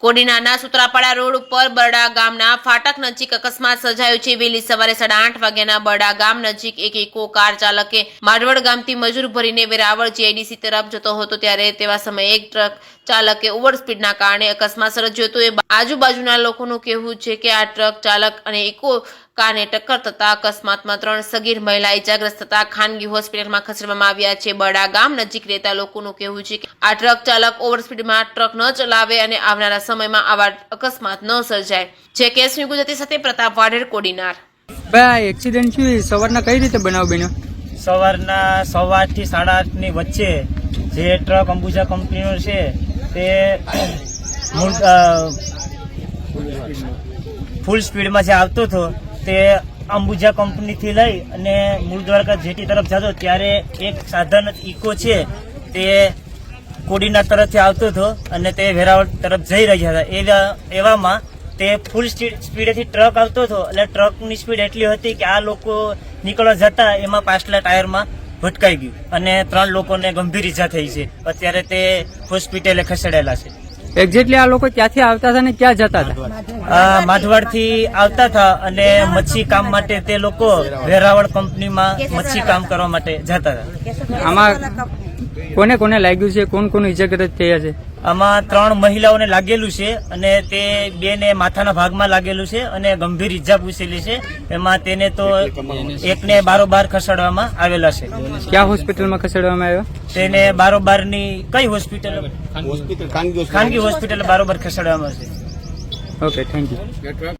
કોડીનારના Sutrapada road ઉપર બરડા ગામના ફાટક નજીક અકસ્માત સર્જાયો છે। વહેલી સવારે 8:30 વાગ્યાના બરડા ગામ નજીક એક ઇકો કાર ચાલકે માડવડ ગામથી મજૂર ભરીને વેરાવળ જીઆઈડીસી તરફ જતો હતો ત્યારે તેવા સમયે એક ટ્રક ચાલકે ઓવર સ્પીડના કારણે અકસ્માત સર્જ્યો હતો। આજુબાજુના લોકોનું કહેવું છે કે આ ટ્રક ચાલક અને ઇકો કારને ટક્કર થતા અકસ્માતમાં 3 સગીર મહિલા ઇજાગ્રસ્ત થતા ખાનગી હોસ્પિટલમાં ખસેડવામાં આવ્યા છે। બરડા ગામ નજીક રહેતા લોકોનું કહેવું છે કે આ ટ્રક ચાલક ઓવર સ્પીડમાં ટ્રક ન ચલાવે અને આવનારા સમયમાં આવા અકસ્માત ન સર્જાય। જે કેસની ગુજરાતી સાથે પ્રતાપ વાઢેર કોડીનાર। ભાઈ એક્સિડન્ટ થયું સવારના કઈ રીતે બનાવ બન્યો? સવારના 8:15 થી 8:30 ની વચ્ચે જે ટ્રક અંબુજા કંપનીનો છે તે ફૂલ સ્પીડમાં જે આવતો હતો તે અંબુજા કંપનીથી લઈ અને મૂળ દ્વારકા જેટી તરફ જતો ત્યારે એક સાધન ઇકો છે તે કોડીના તરફથી આવતો હતો અને તે વેરાવળ તરફ જઈ રહ્યા હતા। એવામાં તે ફૂલ સ્પીડેથી ટ્રક આવતો હતો એટલે ટ્રકની સ્પીડ એટલી હતી કે આ લોકો નીકળવા જતા એમાં પાછલા ટાયરમાં ભટકાઈ ગયું અને 3 લોકોને ગંભીર ઈજા થઈ છે। અત્યારે તે હોસ્પિટલે ખસેડાયેલા છે। એક્ઝેક્ટલી આ લોકો ક્યાંથી આવતા હતા ને ક્યાં જતા હતા? માધવાડથી આવતા હતા અને મચ્છી કામ માટે તે લોકો વેરાવળ કંપનીમાં મચ્છી કામ કરવા માટે જતા હતા। આમાં કોને કોને લાગ્યું છે? કોણ કોણ ઇજાગ્રસ્ત થયા છે? આમાં 3 મહિલાઓને લાગેલું છે અને તે 2 ને માથાના ભાગમાં લાગેલું છે અને ગંભીર ઈજા પૂછેલી છે। એમાં તેને તો એકને બારોબાર ખસેડવામાં આવેલા છે। ક્યાં હોસ્પિટલમાં ખસેડવામાં આવ્યો? તેને બારોબારની કઈ હોસ્પિટલ? ખાનગી હોસ્પિટલ બારોબાર ખસેડવામાં આવશે। Okay, thank you.